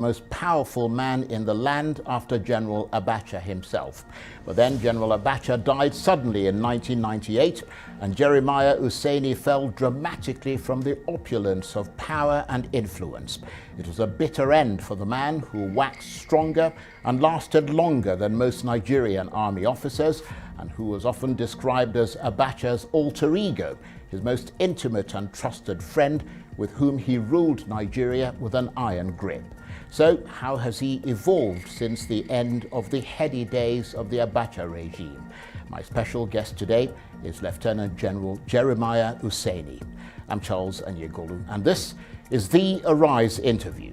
most powerful man in the land after General Abacha himself. But then General Abacha died suddenly in 1998, and Jeremiah Oseni fell dramatically from the opulence of power and influence. It was a bitter end for the man who waxed stronger and lasted longer than most Nigerian army officers, and who was often described as Abacha's alter ego, his most intimate and trusted friend, with whom he ruled Nigeria with an iron grip. So how has he evolved since the end of the heady days of the Abacha regime? My special guest today is Lieutenant General Jeremiah Oseni. I'm Charles Anyegolu, and this is the Arise interview.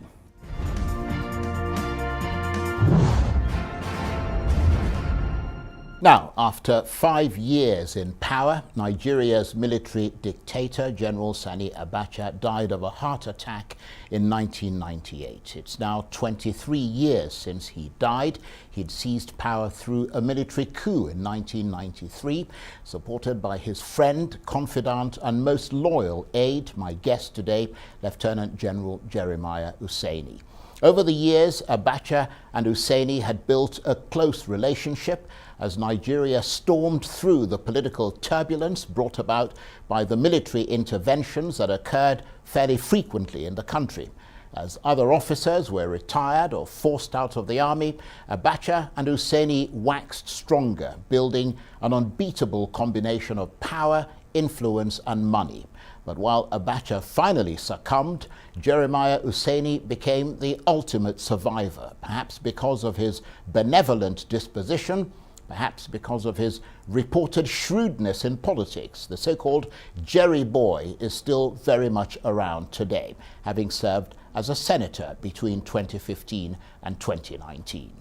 Now, after 5 years in power, Nigeria's military dictator, General Sani Abacha, died of a heart attack in 1998. It's now 23 years since he died. He'd seized power through a military coup in 1993, supported by his friend, confidant, and most loyal aide, my guest today, Lieutenant General Jeremiah Oseni. Over the years, Abacha and Oseni had built a close relationship as Nigeria stormed through the political turbulence brought about by the military interventions that occurred fairly frequently in the country. As other officers were retired or forced out of the army, Abacha and Oseni waxed stronger, building an unbeatable combination of power, influence, and money. But while Abacha finally succumbed, Jeremiah Oseni became the ultimate survivor, perhaps because of his benevolent disposition, perhaps because of his reported shrewdness in politics. The so-called Jerry Boy is still very much around today, having served as a senator between 2015 and 2019.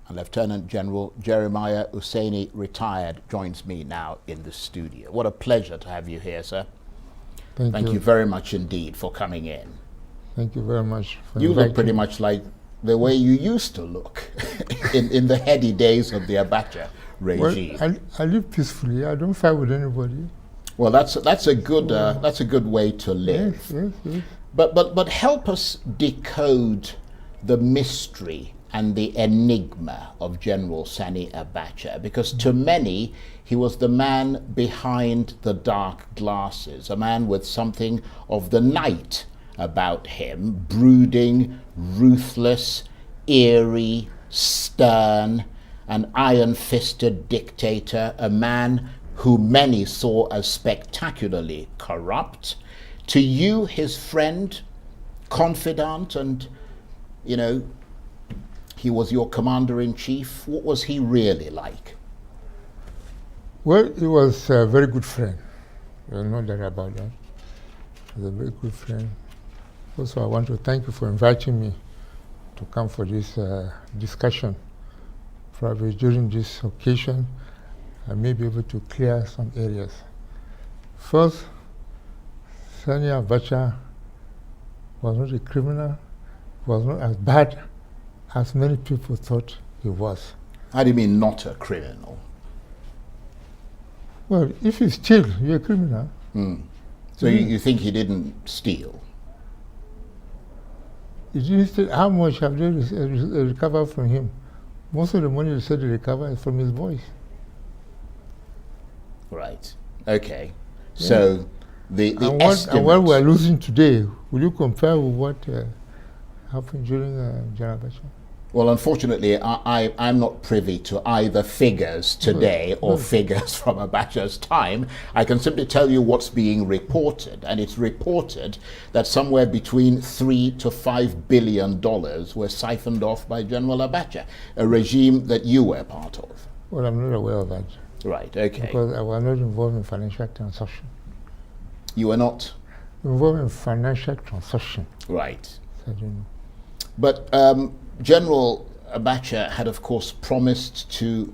And Lieutenant General Jeremiah Oseni, retired, joins me now in the studio. What a pleasure to have you here, sir. Thank you very much indeed for coming in. Thank you very much for You inviting look pretty me. much like the way you used to look in the heady days of the Abacha regime. Well, I live peacefully. I don't fight with anybody. Well, that's a good way to live. Yes. But help us decode the mystery and the enigma of General Sani Abacha, because to many he was the man behind the dark glasses, a man with something of the night about him, brooding, ruthless, eerie, stern, an iron-fisted dictator, a man who many saw as spectacularly corrupt. To you, his friend, confidant, and, he was your commander-in-chief. What was he really like? Well, he was a very good friend. There's no doubt about that. He was a very good friend. Also, I want to thank you for inviting me to come for this discussion. Probably during this occasion, I may be able to clear some areas. First, Sani Abacha was not a criminal, was not as bad as many people thought he was. How do you mean not a criminal? Well, if you steal, you're a criminal. So you think he didn't steal? You didn't steal. How much have they recovered from him? Most of the money they said they recovered is from his boys. Right. Okay. Yeah. So the estimate... And what we're losing today, will you compare with what happened during General Abacha? Well, unfortunately, I'm not privy to either figures today or figures from Abacha's time. I can simply tell you what's being reported, and it's reported that somewhere between $3 to $5 billion were siphoned off by General Abacha, a regime that you were part of. Well, I'm not aware of that. Right, okay. Because I was not involved in financial transaction. You were not? Involved in financial transaction. Right. So I don't know. But General Abacha had, of course, promised to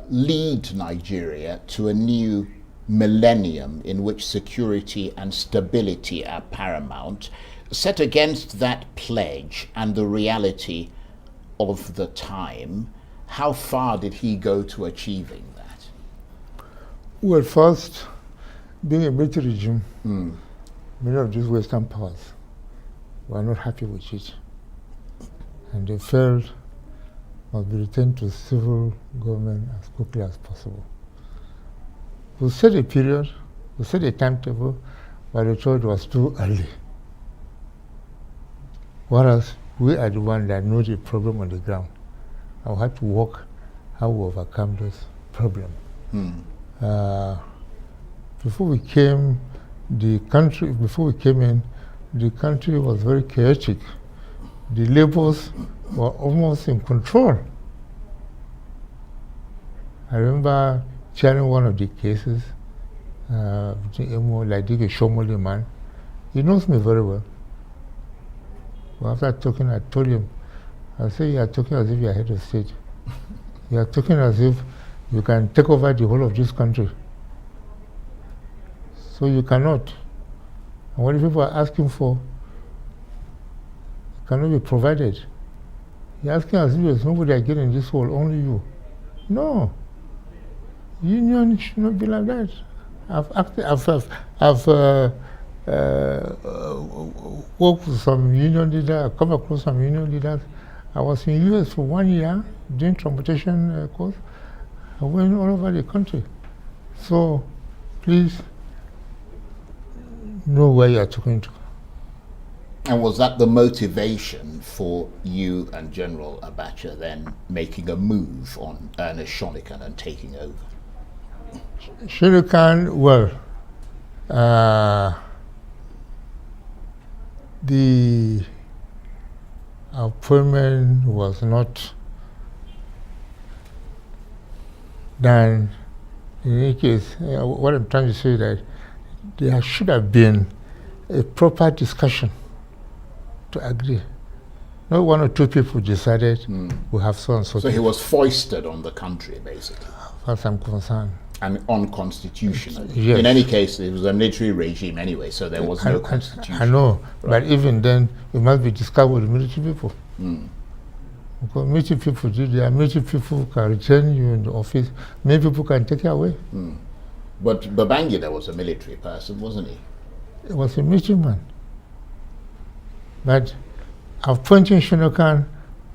lead Nigeria to a new millennium in which security and stability are paramount. Set against that pledge and the reality of the time, how far did he go to achieving that? Well, first, being a military regime, many of these Western powers were not happy with it. And they felt must be returned to civil government as quickly as possible. We set a period, we set a timetable, but they thought it was too early. Whereas we are the ones that know the problem on the ground. I had to work how we overcome this problem. Before we came in, the country was very chaotic. The labels were almost in control. I remember chairing one of the cases, like a Shomoli man. He knows me very well. Well, after talking, I told him, I said, you are talking as if you are head of state. You are talking as if you can take over the whole of this country. So you cannot. And what people are asking for cannot be provided. You're asking as if there's nobody again in this world, only you. No. Union should not be like that. I've worked with some union leaders, I've come across some union leaders. I was in US for 1 year doing transportation course. I went all over the country. So please know where you are talking to. And was that the motivation for you and General Abacha then making a move on Ernest Shonekan and taking over? Shonekan, well, the appointment was not done. In any case, what I'm trying to say is that there should have been a proper discussion to agree. Not one or two people decided we have so and so. So he was foisted on the country, basically. As far as I'm concerned. And unconstitutional. Yes. In any case, it was a military regime anyway, so there was no constitution. I know, right. But even then, it must be discussed with the military people. Because military people do, there are military people who can return you in the office. Many people can take you away. But Babangida was a military person, wasn't he? He was a military man. But appointing Shonekan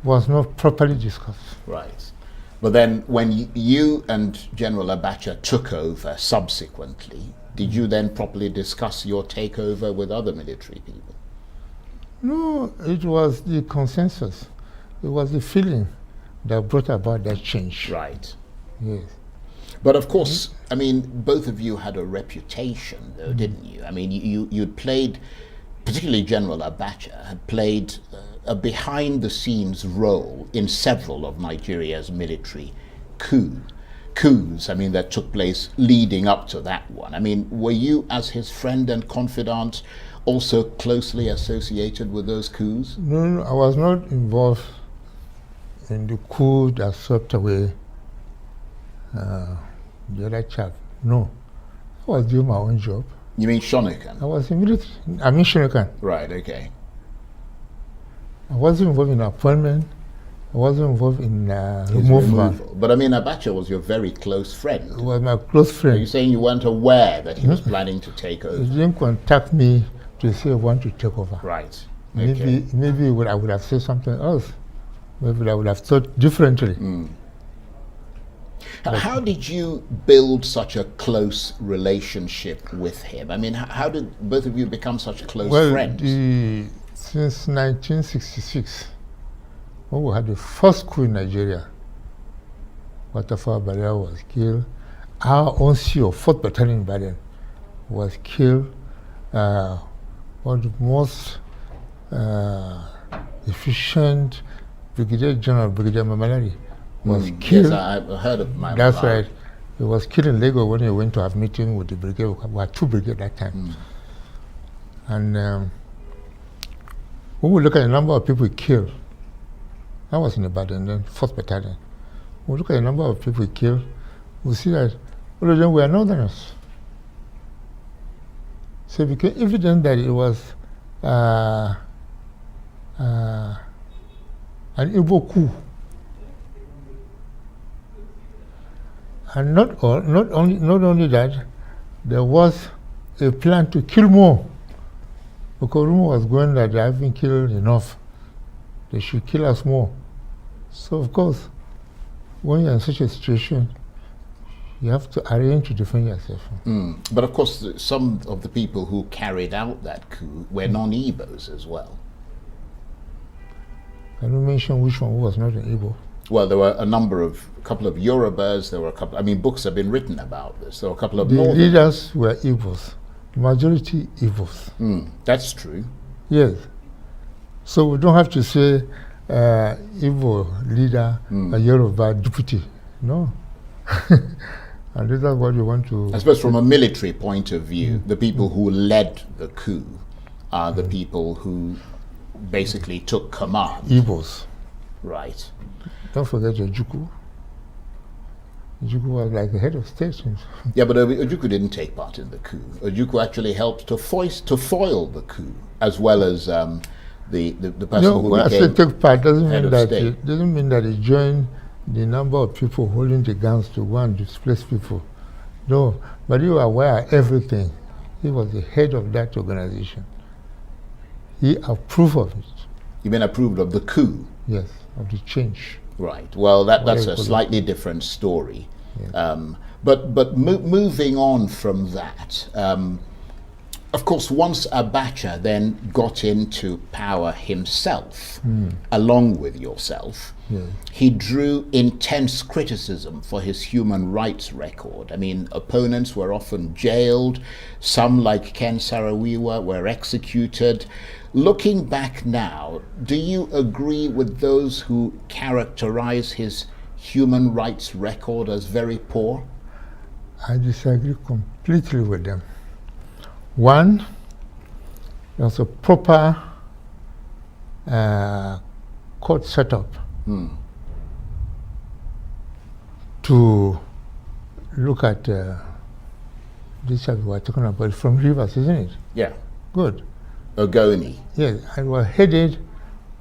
was not properly discussed. Right. But then when you and General Abacha took over subsequently, did you then properly discuss your takeover with other military people? No, it was the consensus. It was the feeling that brought about that change. Right. Yes. But of course, I mean, both of you had a reputation, though, didn't you? I mean, you'd played, particularly General Abacha, had played a behind-the-scenes role in several of Nigeria's military coups, I mean, that took place leading up to that one. I mean, were you, as his friend and confidant, also closely associated with those coups? No, I was not involved in the coup that swept away the other chap. No, I was doing my own job. You mean Shonekan? I was in military. I mean Shonekan. Right, okay. I wasn't involved in appointment. I wasn't involved in removal. But I mean, Abacha was your very close friend. He was my close friend. Are you saying you weren't aware that he was planning to take over? He didn't contact me to say I want to take over. Right. Okay. Maybe I would have said something else. Maybe I would have thought differently. How did you build such a close relationship with him? I mean, how did both of you become such close friends? Since 1966, when we had the first coup in Nigeria, Watafa Balea was killed. Our own CEO, 4th Battalion Battalion, was killed. One of the most efficient Brigadier General, Brigadier Mamalari, was killed. Yes, I've heard of my. That's right. He was killed in Lagos when he went to have meeting with the brigade. We had 2 brigades that time. And when we look at the number of people killed, I was in Ibadan then, 4th Battalion. When we look at the number of people killed, we see that all of them were northerners. So it became evident that it was an Igbo coup. And not only that, there was a plan to kill more Because rumor was going that they haven't killed enough. They should kill us more. So of course, when you're in such a situation, you have to arrange to defend yourself. But of course, some of the people who carried out that coup were non-Igbos as well. Can you mention which one was not an Igbo? Well, there were a couple of Yorubas, there were a couple, I mean, books have been written about this. There were a couple of The northern leaders were Igbos, majority Igbos. That's true. Yes. So we don't have to say Igbo leader, a Yoruba deputy. No. And this is what you want to... I suppose from a military point of view, the people who led the coup are the people who basically took command. Igbos. Right. Don't forget Ojukwu. Ojukwu was like the head of state. Yeah, but Ojukwu didn't take part in the coup. Ojukwu actually helped to foil the coup, as well as the person who when I say became take part, doesn't mean that he joined the number of people holding the guns to go and displace people. No, but you are aware of everything. He was the head of that organization. He approved of it. You mean approved of the coup? Yes, of the change. Right. Well, that's a slightly different story. Yes. But moving on from that, of course, once Abacha then got into power himself, along with yourself, he drew intense criticism for his human rights record. I mean, opponents were often jailed. Some, like Ken Saro-Wiwa, were executed. Looking back now, do you agree with those who characterize his human rights record as very poor? I disagree completely with them. One, there's a proper court setup to look at this that we are talking about from Rivers, isn't it? Yeah. Good. Ogoni. Yes, and was headed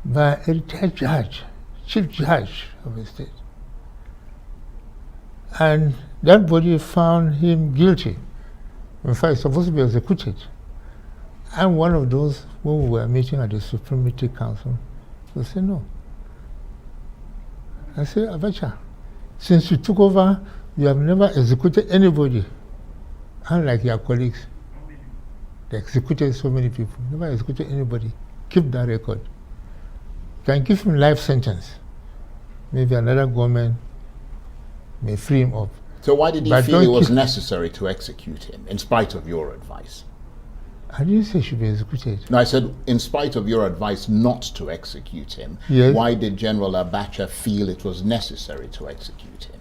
by a retired judge, chief judge of the state. And that body found him guilty. In fact, he's supposed to be executed. I'm one of those when we were meeting at the Supreme Military Council. They said no. I said, Abacha, since you took over, you have never executed anybody, unlike your colleagues. They executed so many people. Never executed anybody. Keep that record. Can give him life sentence. Maybe another government may free him up. So why did he feel it was necessary to execute him, in spite of your advice? I didn't say he should be executed. No, I said, in spite of your advice not to execute him, why did General Abacha feel it was necessary to execute him?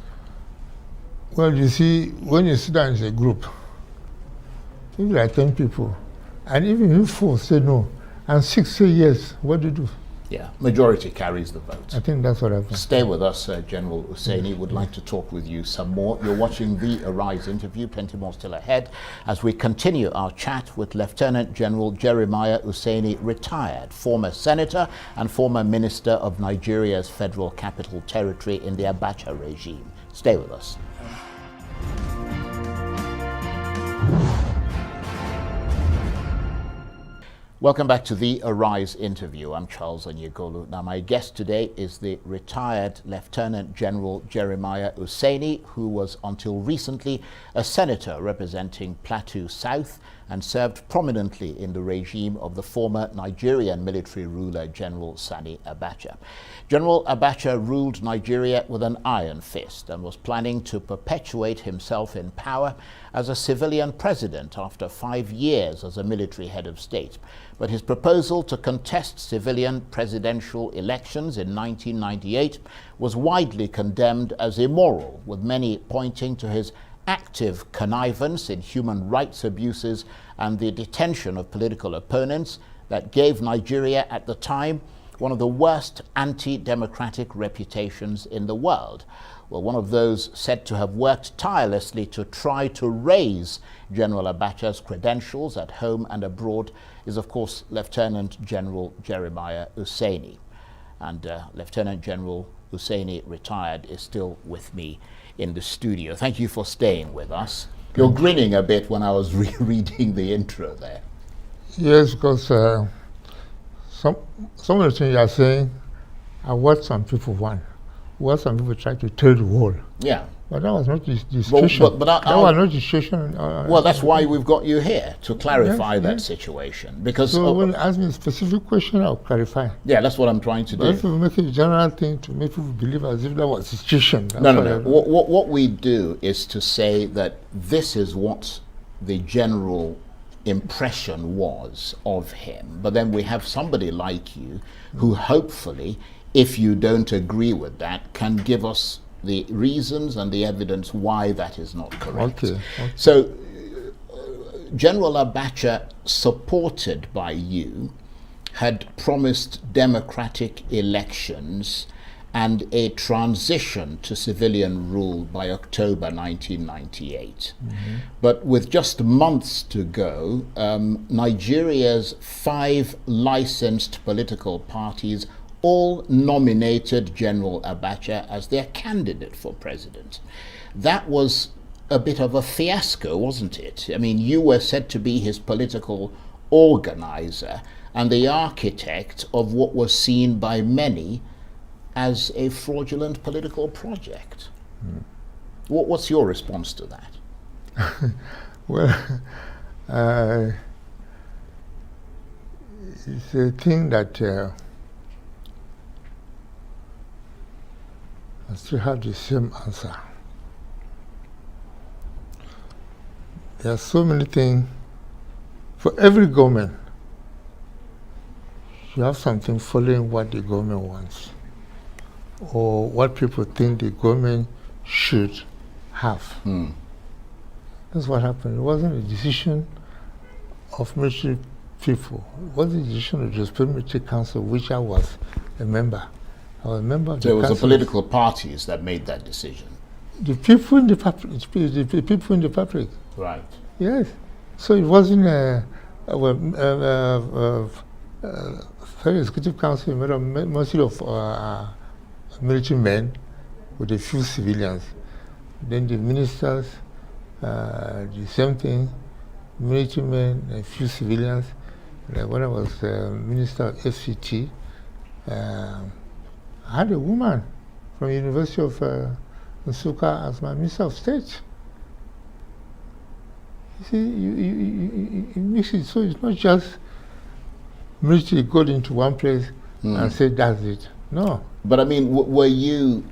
Well, you see, when you sit down as a group, if there are 10 people, and even if 4 say no, and 6 say yes, what do you do? Yeah, majority carries the vote. I think that's what happened. Stay with us, General Oseni. Would like to talk with you some more. You're watching the Arise interview. Plenty more still ahead as we continue our chat with Lieutenant General Jeremiah Oseni, retired former senator and former minister of Nigeria's Federal Capital Territory in the Abacha regime. Stay with us. Welcome back to the Arise interview. I'm Charles Onyegolu. Now, my guest today is the retired Lieutenant General Jeremiah Oseni, who was until recently a senator representing Plateau South and served prominently in the regime of the former Nigerian military ruler General Sani Abacha. General Abacha ruled Nigeria with an iron fist and was planning to perpetuate himself in power as a civilian president after 5 years as a military head of state. But his proposal to contest civilian presidential elections in 1998 was widely condemned as immoral, with many pointing to his active connivance in human rights abuses and the detention of political opponents that gave Nigeria at the time one of the worst anti-democratic reputations in the world. Well, one of those said to have worked tirelessly to try to raise General Abacha's credentials at home and abroad is, of course, Lieutenant General Jeremiah Oseni. And Lieutenant General Oseni, retired, is still with me in the studio. Thank you for staying with us. You're grinning a bit when I was reading the intro there. Yes, because some of the things you are saying are what some people want, what some people try to tell the world. Yeah. But that was not the situation. That was not the situation. Well, that's why we've got you here, to clarify that situation. Because so when you ask me a specific question, I'll clarify. Yeah, that's what I'm trying to do. But if we make it a general thing to make people believe as if that was the situation. No. What we do is to say that this is what the general impression was of him. But then we have somebody like you who hopefully, if you don't agree with that, can give us the reasons and the evidence why that is not correct. Okay. So General Abacha, supported by you, had promised democratic elections and a transition to civilian rule by October 1998. Mm-hmm. But with just months to go, Nigeria's 5 licensed political parties all nominated General Abacha as their candidate for president. That was a bit of a fiasco, wasn't it? I mean, you were said to be his political organizer and the architect of what was seen by many as a fraudulent political project. What's your response to that? Well, it's a thing that I still have the same answer. There are so many things. For every government, you have something following what the government wants or what people think the government should have. That's what happened. It wasn't a decision of military people. It was a decision of the Supreme Military Council, which I was a member. I was a member of the So it was the council. political parties that made that decision? The people in the public. The people in the public. Right. Yes. So it wasn't Federal Executive Council made up mostly of military men with a few civilians. Then the ministers, the same thing, military men, a few civilians. Like when I was Minister of FCT, I had a woman from the University of Nsukka as my Minister of State. You see, you mix it, so it's not just military go into one place and say that's it. No. But I mean, were you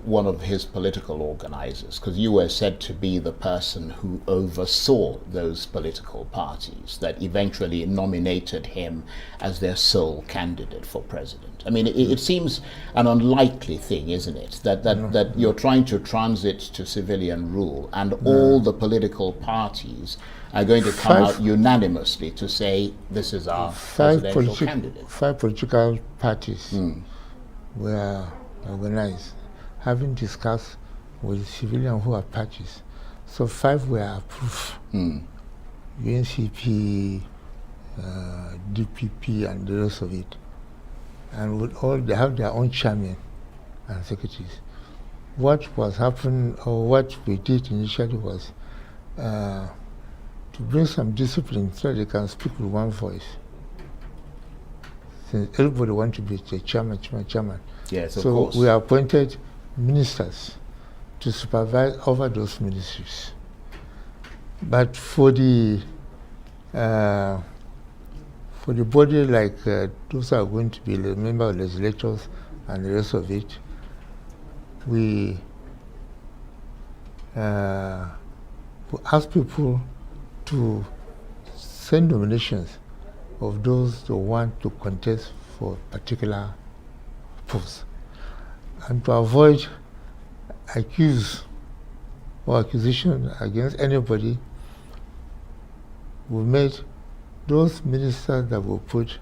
one of his political organizers? Because you were said to be the person who oversaw those political parties that eventually nominated him as their sole candidate for president. I mean, it seems an unlikely thing, isn't it? That you're trying to transit to civilian rule and all the political parties are going to come out unanimously to say this is our presidential candidate. 5 political parties were organized, having discussed with civilians who are parties. So 5 were approved. UNCP, DPP, and the rest of it. And with all, they have their own chairman and secretaries. What was happening, or what we did initially was to bring some discipline so they can speak with one voice. Since everybody wants to be the chairman. Yes, of so course. We appointed ministers to supervise over those ministries. But for the body like those are going to be the member of legislators and the rest of it, we ask people to send nominations of those who want to contest for particular posts. And to avoid accusation against anybody, we made those ministers that were put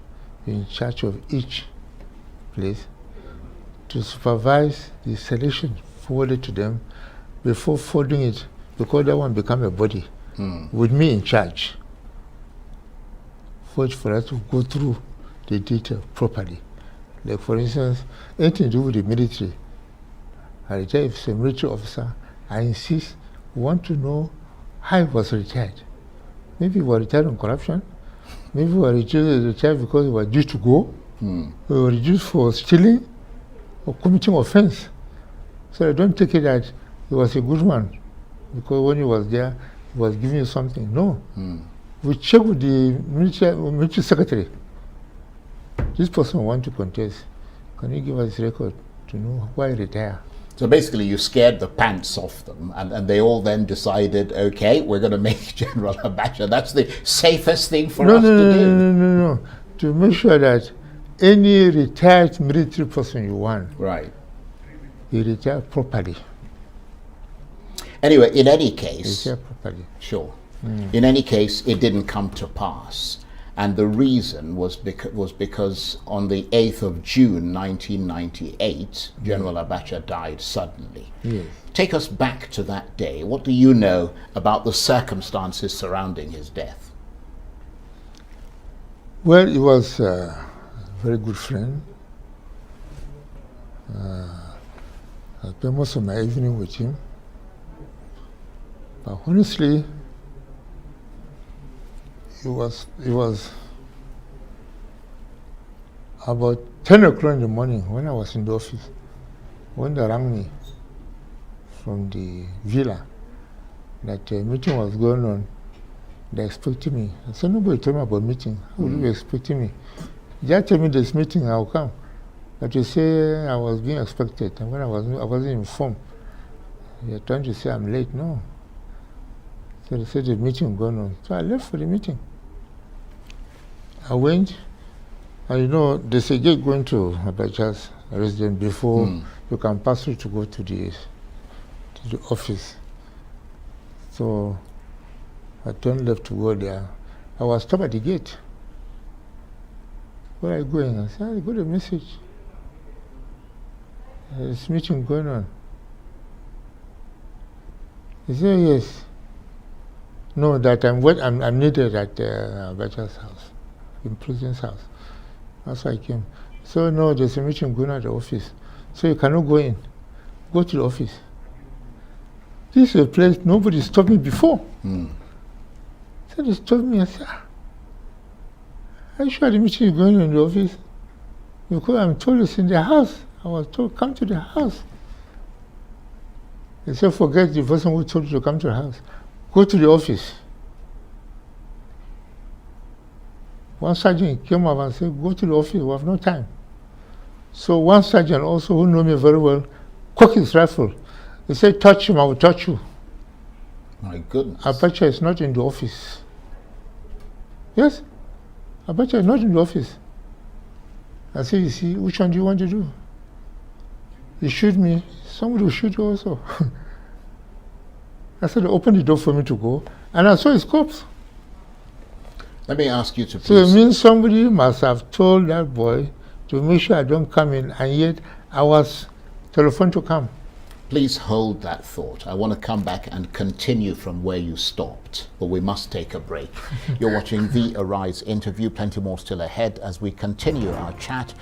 in charge of each place to supervise the selection forwarded to them before forwarding it, because that one became a body with me in charge, for us to go through the data properly. Like for instance, anything to do with the military, I retire if it's a military officer, I insist, we want to know how he was retired. Maybe he was retired on corruption, Maybe we were retired because we were due to go. We were reduced for stealing or committing offense. So I don't take it that he was a good one because when he was there, he was giving you something. No. We check with the military secretary. This person wants to contest. Can you give us record to know why he retired? So basically you scared the pants off them and they all then decided, okay, we're going to make General Abacha. That's the safest thing for us to do. No. To make sure that any retired military person you want, right, he retired properly. Anyway, in any case, retired properly. Sure. In any case, it didn't come to pass. And the reason was because on the 8th of June 1998, General Abacha died suddenly. Yes. Take us back to that day. What do you know about the circumstances surrounding his death? Well, he was a very good friend. I spent most of my evening with him. But honestly, it was about 10 o'clock in the morning when I was in the office, when they rang me from the villa that a meeting was going on. They expected me. I said, nobody told me about meeting. How would you be expecting me? Just tell me this meeting, I'll come. But you say I was being expected, and when I wasn't informed. You're trying to say I'm late. No. So they said the meeting going on. So I left for the meeting. I went, and you know, they say get going to Abacha's residence before you can pass through to go to the office. So I turned left to go there. I was stopped at the gate. Where are you going? I said, I got a message. There's meeting going on. He said, yes. No, that I'm needed at Abacha's house, in President's house. That's why I came. So no, there's a meeting going on at the office. So you cannot go in. Go to the office. This is a place nobody stopped me before. So they stopped me. I said, are you sure the meeting is going on in the office? Because I'm told it's in the house. I was told, come to the house. They said, forget the person who told you to come to the house. Go to the office. One sergeant came up and said, go to the office, we have no time. So one sergeant also, who knew me very well, cocked his rifle. He said, touch him, I will touch you. My goodness. Abacha is not in the office. Yes, Abacha is not in the office. I said, you see, which one do you want to do? You shoot me, somebody will shoot you also. I said, open the door for me to go, and I saw his corpse. Let me ask you to please. So it means somebody must have told that boy to make sure I don't come in, and yet I was telephoned to come. Please hold that thought. I want to come back and continue from where you stopped, but we must take a break. You're watching the Arise interview. Plenty more still ahead as we continue our chat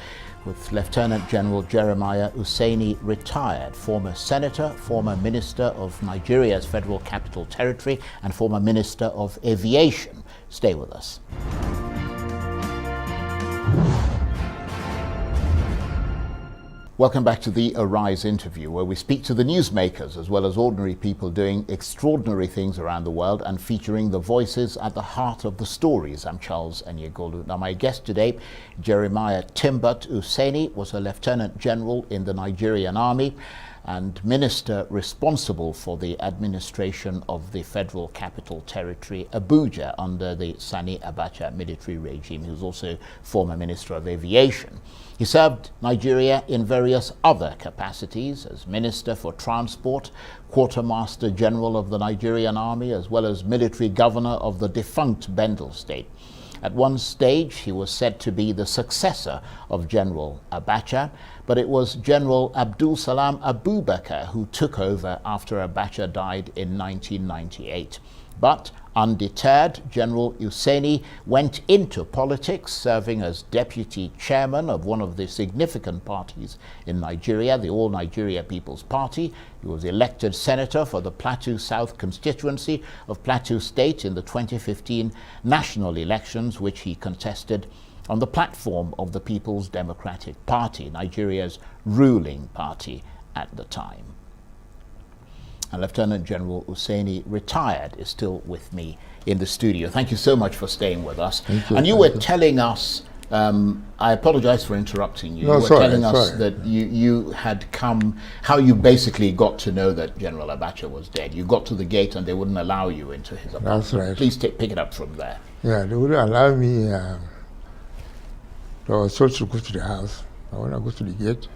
with Lieutenant General Jeremiah Oseni, retired former senator, former minister of Nigeria's Federal Capital Territory, and former minister of aviation. Stay with us. Welcome back to the Arise interview, where we speak to the newsmakers as well as ordinary people doing extraordinary things around the world and featuring the voices at the heart of the stories. I'm Charles Enyegolu. Now, my guest today, Jeremiah Timbut Oseni, was a lieutenant general in the Nigerian Army and minister responsible for the administration of the Federal Capital Territory, Abuja, under the Sani Abacha military regime. He was also former Minister of Aviation. He served Nigeria in various other capacities as Minister for Transport, Quartermaster General of the Nigerian Army, as well as military governor of the defunct Bendel State. At one stage, he was said to be the successor of General Abacha, but it was General Abdul Salam Abubakar who took over after Abacha died in 1998. But Undeterred, General Oseni went into politics, serving as deputy chairman of one of the significant parties in Nigeria, the All Nigeria People's Party. He was elected senator for the Plateau South constituency of Plateau State in the 2015 national elections, which he contested on the platform of the People's Democratic Party, Nigeria's ruling party at the time. And Lieutenant General Oseni, retired, is still with me in the studio. Thank you so much for staying with us. And you were telling us, I apologize for interrupting you. No, you were sorry, telling us that you had come, how you basically got to know that General Abacha was dead. You got to the gate and they wouldn't allow you into his apartment. That's right. Please pick it up from there. Yeah, they wouldn't allow me. I was told to go to the house. When I go to the gate,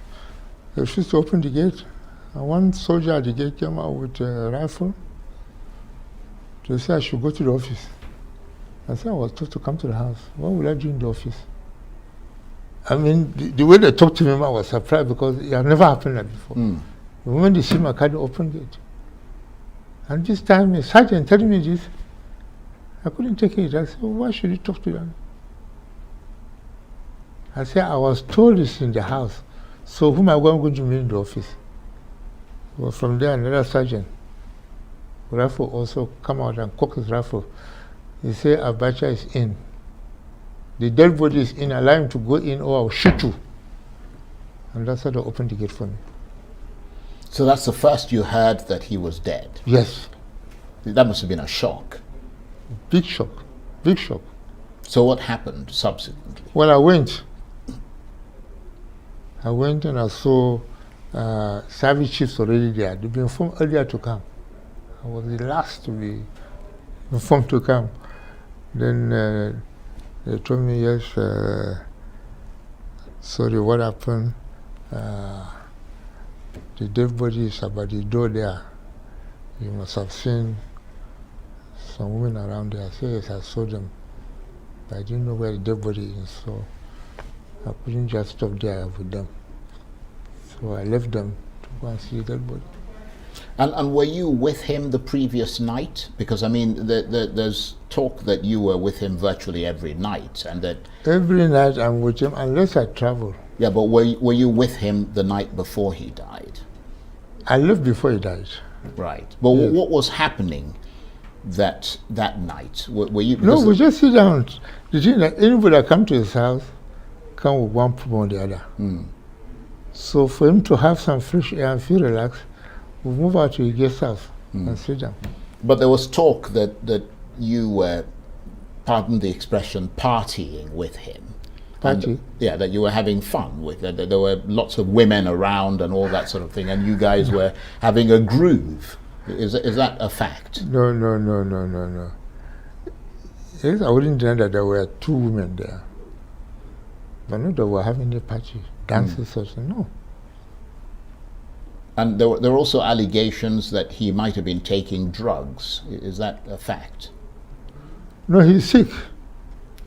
they refused to open the gate. And one soldier at the gate came out with a rifle. They said I should go to the office. I said I was told to come to the house. What would I do in the office? I mean, the way they talked to me, I was surprised because it had never happened like before. The moment they see my car, they open gate. And this time, a sergeant telling me this, I couldn't take it. I said, why should you talk to them? I said, I was told it's in the house. So whom am I going to meet in the office? Well, from there, another sergeant, rifle also come out and cock his rifle. He said, Abacha is in. The dead body is in. Allow him to go in or I'll shoot you. And that's how they opened the gate for me. So that's the first you heard that he was dead? Yes. That must have been a shock. Big shock. Big shock. So what happened subsequently? Well, I went and I saw service chiefs already there. They'd been informed earlier to come. I was the last to be informed to come. Then they told me, yes, sorry, what happened? The dead body is about the door there. You must have seen some women around there. I said, yes, I saw them. But I didn't know where the dead body is, so I couldn't just stop there with them. So I left them to go and see the dead body. And were you with him the previous night? Because, I mean, there's talk that you were with him virtually every night, and that... Every night I'm with him, unless I travel. Yeah, but were you with him the night before he died? I left before he died. Right. But yes. What was happening that night? Were you... No, we just sit down. The thing that anybody that come to his house come with one problem or the other. So for him to have some fresh air and feel relaxed, we move out to his guest house and sit down. But there was talk that you were, pardon the expression, partying with him. Party? Yeah, that you were having fun with, that there were lots of women around and all that sort of thing, and you guys were having a groove. Is that a fact? No. Yes, I wouldn't deny that there were 2 women there. But not that we were having a party, dances or something, no. And there were also allegations that he might have been taking drugs. Is that a fact? No, he's sick.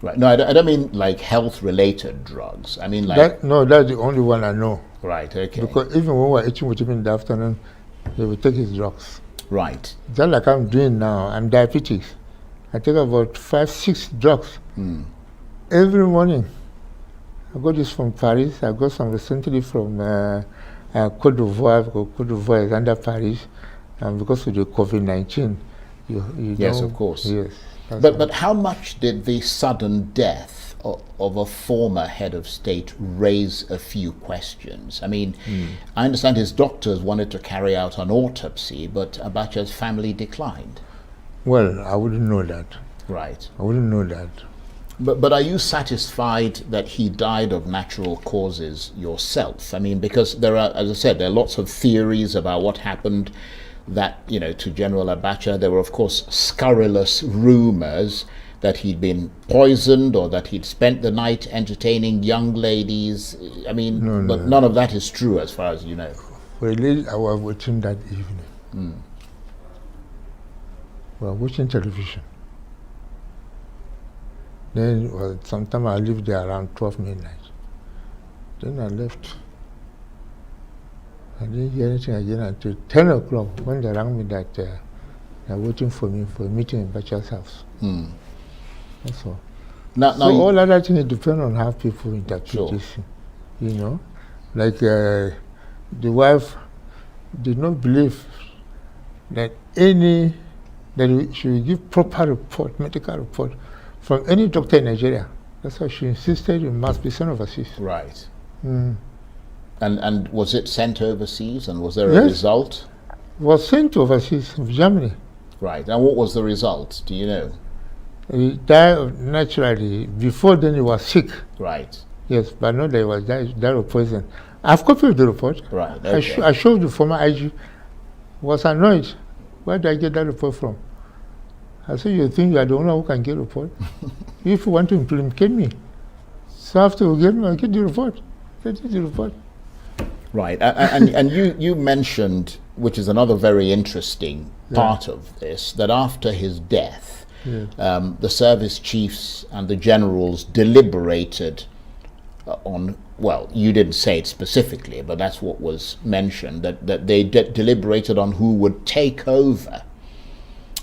Right. No, I don't mean like health-related drugs. I mean like... that's the only one I know. Right, okay. Because even when we were eating with him in the afternoon, he would take his drugs. Right. Just like I'm doing now, I'm diabetic. I take about 5-6 drugs every morning. I got this from Paris. I got some recently from Côte d'Ivoire, because Côte d'Ivoire is under Paris. And because of the COVID-19, you yes, know, of course. Yes. But how much did the sudden death of a former head of state raise a few questions? I mean, I understand his doctors wanted to carry out an autopsy, but Abacha's family declined. Well, I wouldn't know that. Right. I wouldn't know that. But are you satisfied that he died of natural causes yourself? I mean, because there are, as I said, there are lots of theories about what happened that, to General Abacha. There were, of course, scurrilous rumors that he'd been poisoned or that he'd spent the night entertaining young ladies. I mean, none of that is true as far as you know. Well, I was watching that evening. We were watching television. Then sometime I lived there around 12 midnight. Then I left. I didn't hear anything again until 10 o'clock when they rang me that They're waiting for me for a meeting in Abacha's house. That's all. Now, So all other things depend on how people interpret this, you know. Like the wife did not believe that she will give proper report, medical report, from any doctor in Nigeria. That's why she insisted it must be sent overseas. Right. And was it sent overseas, and was there a result? It was sent overseas, in Germany. Right. And what was the result? Do you know? He died naturally. Before then he was sick. Right. Yes, but not that he was died of poison. I've copied the report. Right. Okay. I showed the former IG. Was annoyed. Where did I get that report from? I said, you think you are the only one who can get a report? If you want to implicate me, so after you get me, I'll get the report. Get the report. Right. And you mentioned, which is another very interesting part of this, that after his death, the service chiefs and the generals deliberated on, well, you didn't say it specifically, but that's what was mentioned, that they deliberated on who would take over.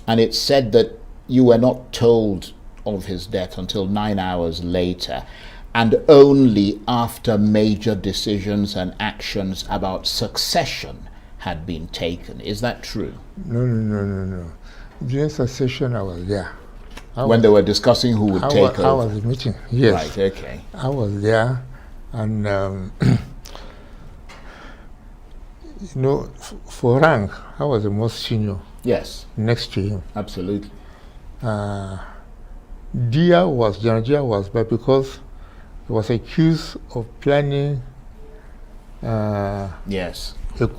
And it said that you were not told of his death until 9 hours later, and only after major decisions and actions about succession had been taken. Is that true? No. During succession, I was there. When they were discussing who would take over? I was meeting, yes. Right, okay. I was there, and you know, for rank, I was the most senior. Yes. Next to him. Absolutely. General Dia was, but because he was accused of planning a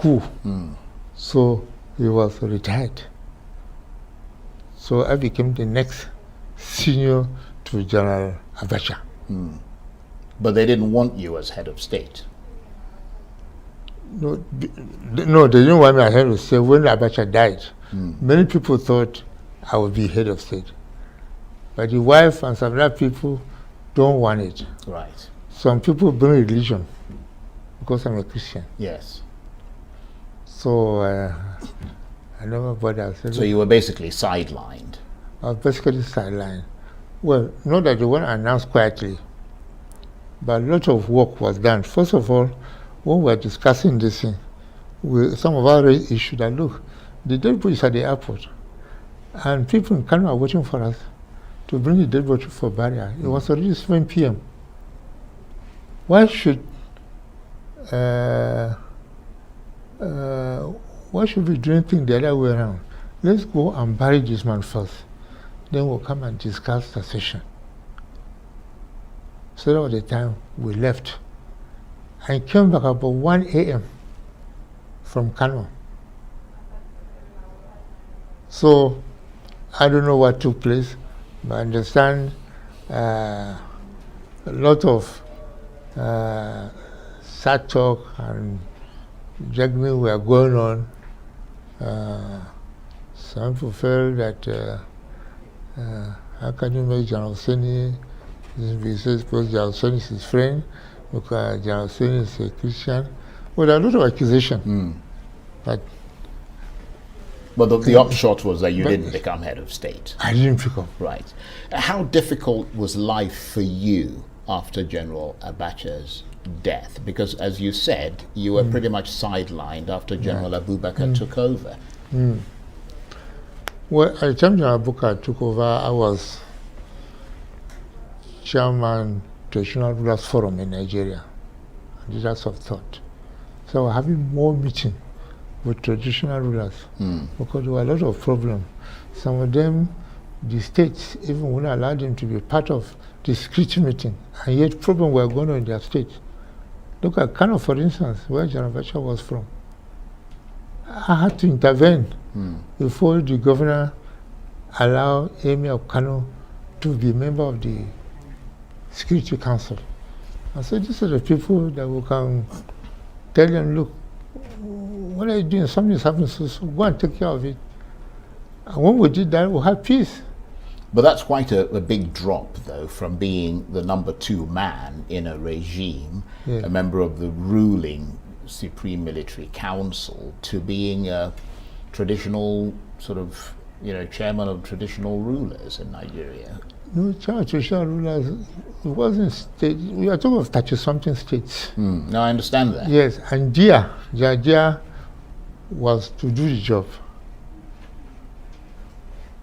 coup, so he was retired. So I became the next senior to General Abacha. But they didn't want you as head of state. No, they didn't want me as head of state. When Abacha died, many people thought I would be head of state. But the wife and some other people don't want it. Right. Some people bring religion because I'm a Christian. Yes. So I never bothered. So you were basically sidelined. I was basically sidelined. Well, not that they weren't announced quietly, but a lot of work was done. First of all, when we were discussing this thing, some of our issues that, look, the dead body is at the airport, and people in Kano are waiting for us to bring the dead body for burial. It was already 7 p.m. Why should we doing things the other way around? Let's go and bury this man first. Then we'll come and discuss the session. So that was the time we left. I came back about 1 a.m. from Kano. So I don't know what took place, but I understand a lot of sad talk and juggling were going on. Some people felt that how can you make General Oseni because General Oseni is his friend, because General Oseni is a Christian. Well, there are a lot of accusations. But the upshot was that you didn't become head of state. I didn't become. Right. How difficult was life for you after General Abacha's death? Because, as you said, you were pretty much sidelined after General Abubakar took over. Well, at the time General Abubakar took over, I was chairman Traditional Rulers Forum in Nigeria, leaders of thought. So I was having more meetings with traditional rulers because there were a lot of problems. Some of them, the states even wouldn't allow them to be part of the security meeting, and yet problems were going on in their states. Look at Kano, for instance, where General Abacha was from. I had to intervene before the governor allowed Emir of Kano to be a member of the Security Council. I said, these are the people that we can tell them, look, what are you doing? Something is happening, so go and take care of it. And when we did that, we had peace. But that's quite a big drop, though, from being the number 2 man in a regime, a member of the ruling Supreme Military Council, to being a traditional sort of chairman of traditional rulers in Nigeria. No, traditional rulers, it wasn't state. We are talking of 30-something states. No, I understand that. Yes, and Dia was to do the job.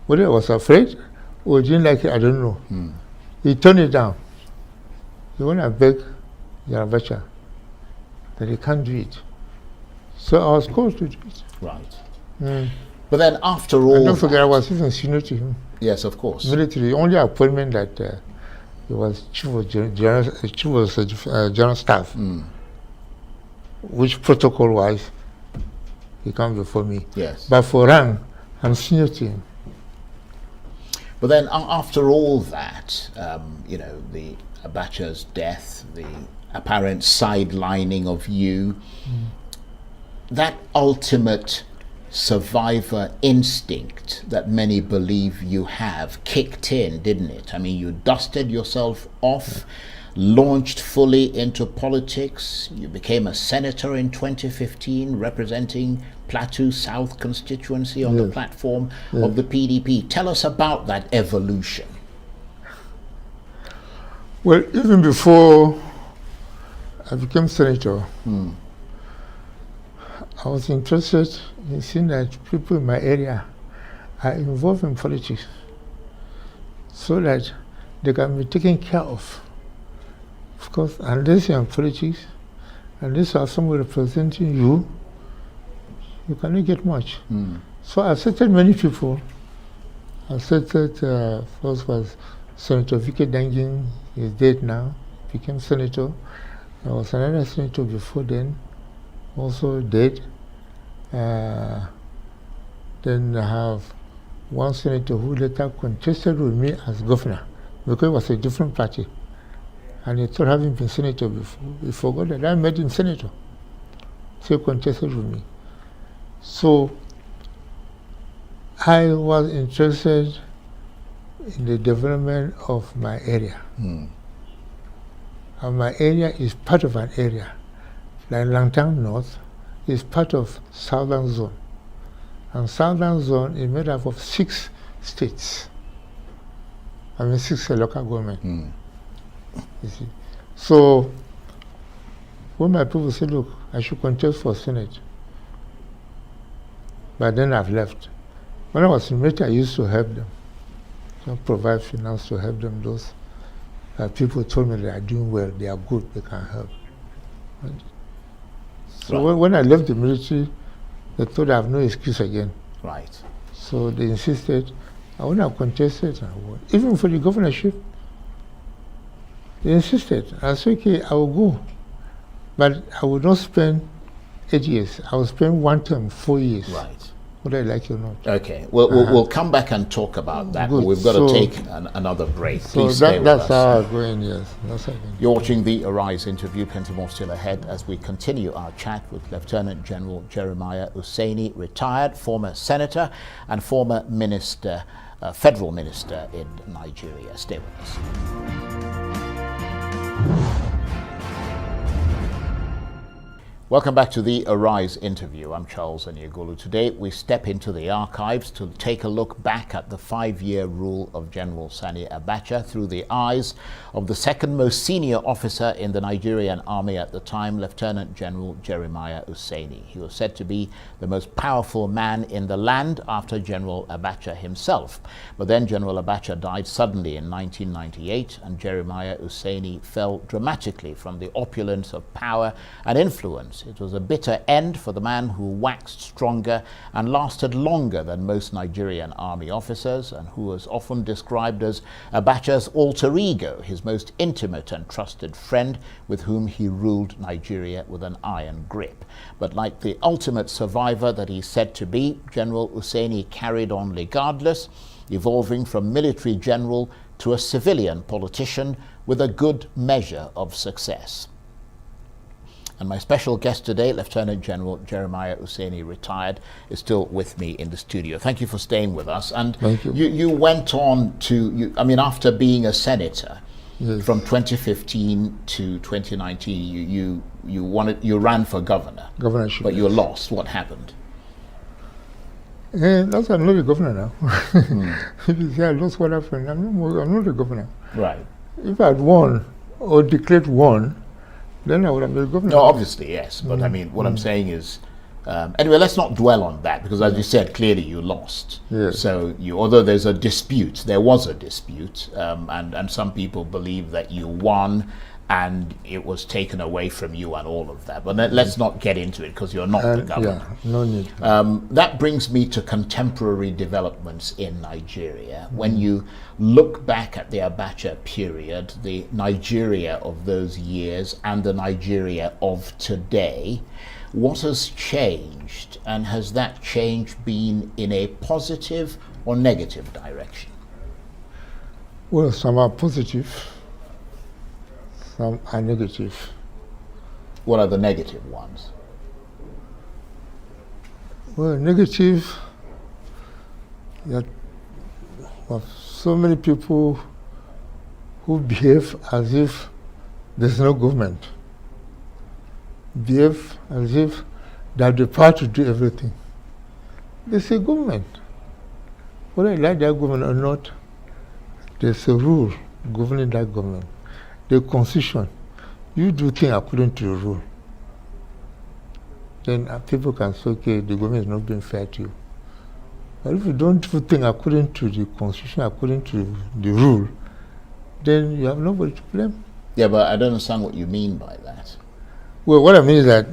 Whether I was afraid or didn't like it, I don't know. He turned it down. He went and begged Abacha that he can't do it. So I was called to do it. Right. But then after all... And don't forget, I was even senior to him. Yes, of course. Military, only appointment that he was chief of general staff, which protocol-wise, he come before me. Yes. But for rank, I'm senior to him. But then after all that, the Abacha's death, the apparent sidelining of you, that ultimate survivor instinct that many believe you have kicked in, didn't it? I mean, you dusted yourself off, launched fully into politics. You became a senator in 2015, representing Plateau South constituency on the platform of the PDP. Tell us about that evolution. Well, even before I became senator, I was interested in seeing that people in my area are involved in politics so that they can be taken care of. Of course, unless you're in politics, unless you have someone representing you, you cannot get much. So I've settled many people. I've settled, first was Senator Vicky Dangin, he's dead now, became senator. There was another senator before then, also dead. Then I have one senator who later contested with me as governor because it was a different party. And he thought, having been senator before, he forgot that I made him senator. So he contested with me. So I was interested in the development of my area. And my area is part of an area. Like Langtang North is part of Southern Zone. And Southern Zone is made up of 6 states. 6 local government. You see. So when my people say, look, I should contest for Senate, but then I've left. When I was in military, I used to help them, provide finance to help them. Those people told me they are doing well, they are good, they can help. Right? So when I left the military, they thought I have no excuse again. Right. So they insisted. I would have contested, even for the governorship. They insisted. I said, okay, I will go. But I would not spend 8 years. I will spend one term, 4 years. Right. Whether I like it or not. Okay. Well, we'll come back and talk about that. But we've got to take another break. Please so stay with us. That's how I'm going, yes. That's how I'm going. You're watching the Arise interview. Plenty more still ahead as we continue our chat with Lieutenant General Jeremiah Oseni, retired former senator and former minister, federal minister in Nigeria. Stay with us. Welcome back to the Arise interview. I'm Charles Aniagolu. Today we step into the archives to take a look back at the 5-year rule of General Sani Abacha through the eyes of the second most senior officer in the Nigerian army at the time, Lieutenant General Jeremiah Oseni. He was said to be the most powerful man in the land after General Abacha himself. But then General Abacha died suddenly in 1998 and Jeremiah Oseni fell dramatically from the opulence of power and influence. It was a bitter end for the man who waxed stronger and lasted longer than most Nigerian army officers, and who was often described as Abacha's alter ego, his most intimate and trusted friend, with whom he ruled Nigeria with an iron grip. But like the ultimate survivor that he's said to be, General Oseni carried on regardless, evolving from military general to a civilian politician with a good measure of success. And my special guest today, Lieutenant General Jeremiah Oseni, retired, is still with me in the studio. Thank you for staying with us. And thank you. You went on to, after being a senator, yes, from 2015 to 2019, you ran for governorship, Governorship, but yes, you lost. What happened? That's why I'm not a governor now. If you say I lost what happened, I'm not a governor. Right. If I'd won or declared won, then I would have been a governor. No, obviously, yes. But I mean, what I'm saying is, anyway, let's not dwell on that because, as you said, clearly you lost. Yes. So, although there was a dispute, and some people believe that you won and it was taken away from you and all of that. But let's not get into it because you're not the governor. Yeah, no need. That brings me to contemporary developments in Nigeria. When you look back at the Abacha period, the Nigeria of those years and the Nigeria of today, what has changed? And has that change been in a positive or negative direction? Well, some are positive, some are negative. What are the negative ones? Well, negative, that so many people who behave as if there's no government, behave as if they have the power to do everything. There's a government. Whether you like that government or not, there's a rule governing that government. The constitution, you do things according to the rule. Then people can say, okay, the government is not being fair to you. But if you don't do things according to the constitution, according to the rule, then you have nobody to blame. Yeah, but I don't understand what you mean by that. Well, what I mean is that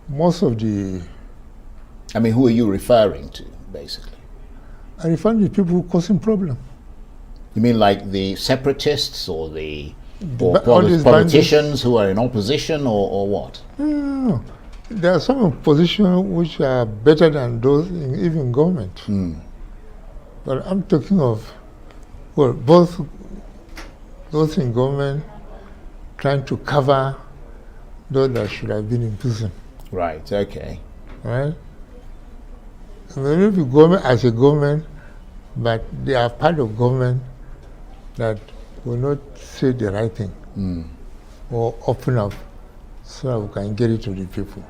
most of the... I mean, who are you referring to, basically? I refer to people who causing problem. You mean like the separatists or the all these politicians who are in opposition or what? No. There are some opposition which are better than those in even government. But I'm talking of, well, both those in government trying to cover those that should have been in prison. Right, okay. Right? Maybe government as a government, but they are part of government that will not say the right thing or open up so that we can get it to the people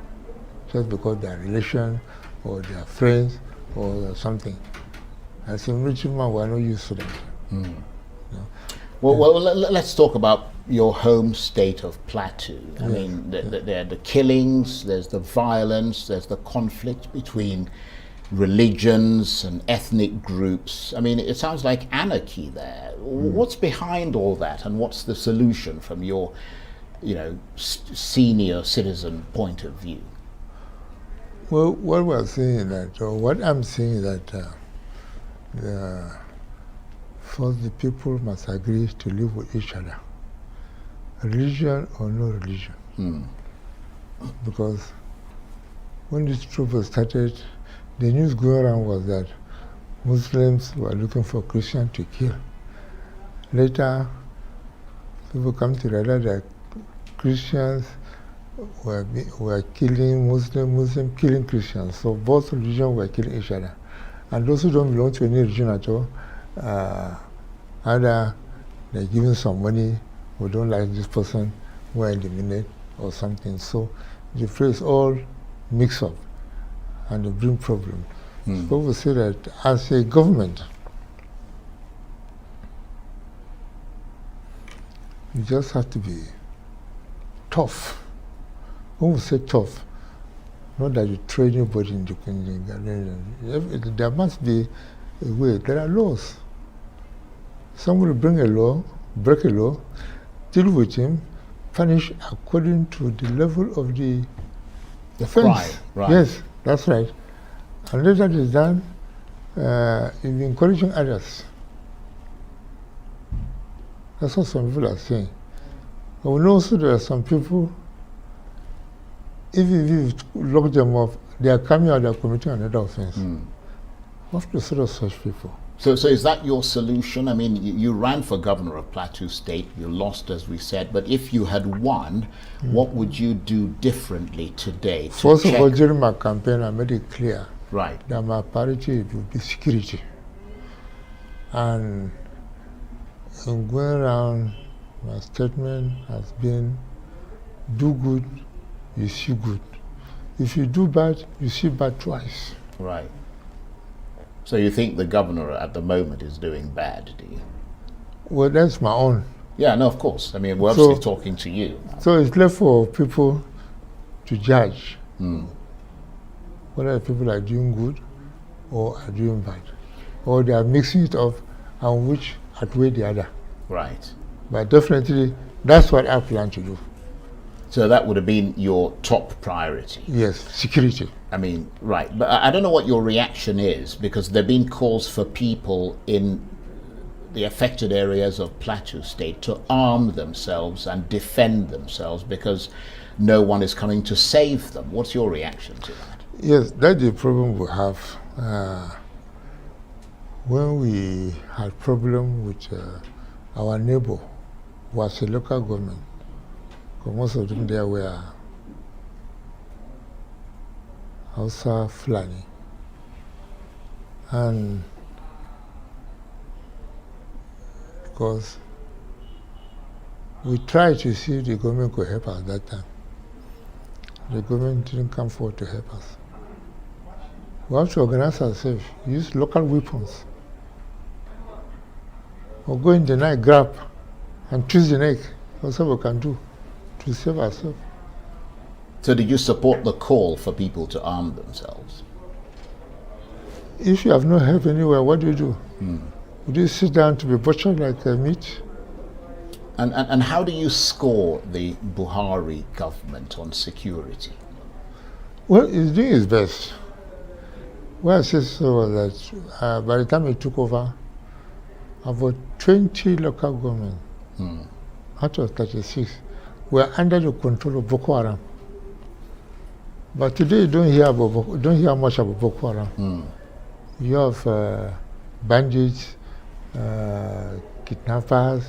just because they are relation or they are friends or something. As a military man, we are not used to that. No? Well, let's talk about your home state of Plateau. I mean, there are the killings, there's the violence, there's the conflict between religions and ethnic groups. I mean, it sounds like anarchy there. What's behind all that, and what's the solution from your, senior citizen point of view? Well, what we're saying is that, or what I'm saying is that first the people must agree to live with each other, religion or no religion. Because when this trouble started, the news going around was that Muslims were looking for Christians to kill. Later, people come to realize that Christians were killing Muslims killing Christians. So both religions were killing each other. And those who don't belong to any religion at all, either they're giving some money or don't like this person, we're eliminated or something. So the phrase all mix up and they bring problem. So we say that as a government, you just have to be tough. When we say tough, not that you throw anybody in the there must be a way. There are laws. Somebody bring a law, break a law, deal with him, punish according to the level of the offense. Crime, right. Yes, that's right. Unless that is done, you're encouraging others. That's what some people are saying. But we know also there are some people, even if you lock them up, they are coming out, they are committing another offense. We have to sort of such people. So is that your solution? I mean, you ran for governor of Plateau State, you lost, as we said, but if you had won, what would you do differently today? First of all, during my campaign, I made it clear that my priority would be security. And in going around, my statement has been do good you see good. If you do bad, you see bad twice. Right. So you think the governor at the moment is doing bad, do you? Well, that's my own. Yeah, no, of course. I mean, we're obviously talking to you. So it's left for people to judge whether people are doing good or are doing bad, or they are mixing it up and which outweigh the other. Right. But definitely, that's what I plan to do. So that would have been your top priority? Yes, security. I mean, right. But I don't know what your reaction is, because there have been calls for people in the affected areas of Plateau State to arm themselves and defend themselves because no one is coming to save them. What's your reaction to that? Yes, that's the problem we have. When we had problem with our neighbor, who was a local government, because most of them there were Hausa Fulani. And because we tried to see the government could help us that time. The government didn't come forward to help us. We have to organize ourselves, use local weapons, or go in the night, grab, and twist the neck. That's what we can do to save ourselves. So did you support the call for people to arm themselves? If you have no help anywhere, what do you do? Would you sit down to be butchered like meat? And how do you score the Buhari government on security? Well, he's doing his best. What I said so was that by the time he took over, about 20 local governments out of 36 were under the control of Boko Haram. But today you don't hear much about Boko Haram. You have bandits, kidnappers,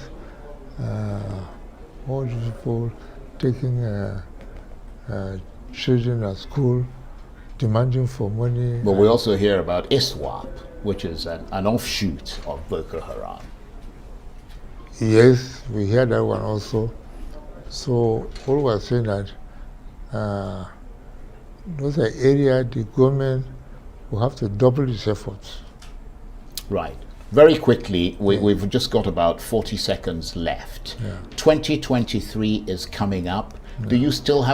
all these people taking children at school, demanding for money. But we also hear about ISWAP, which is an offshoot of Boko Haram. Yes, we hear that one also. So all we're saying that those are areas the government will have to double its efforts. Right. Very quickly, we've just got about 40 seconds left. 2023 is coming up. Do you still have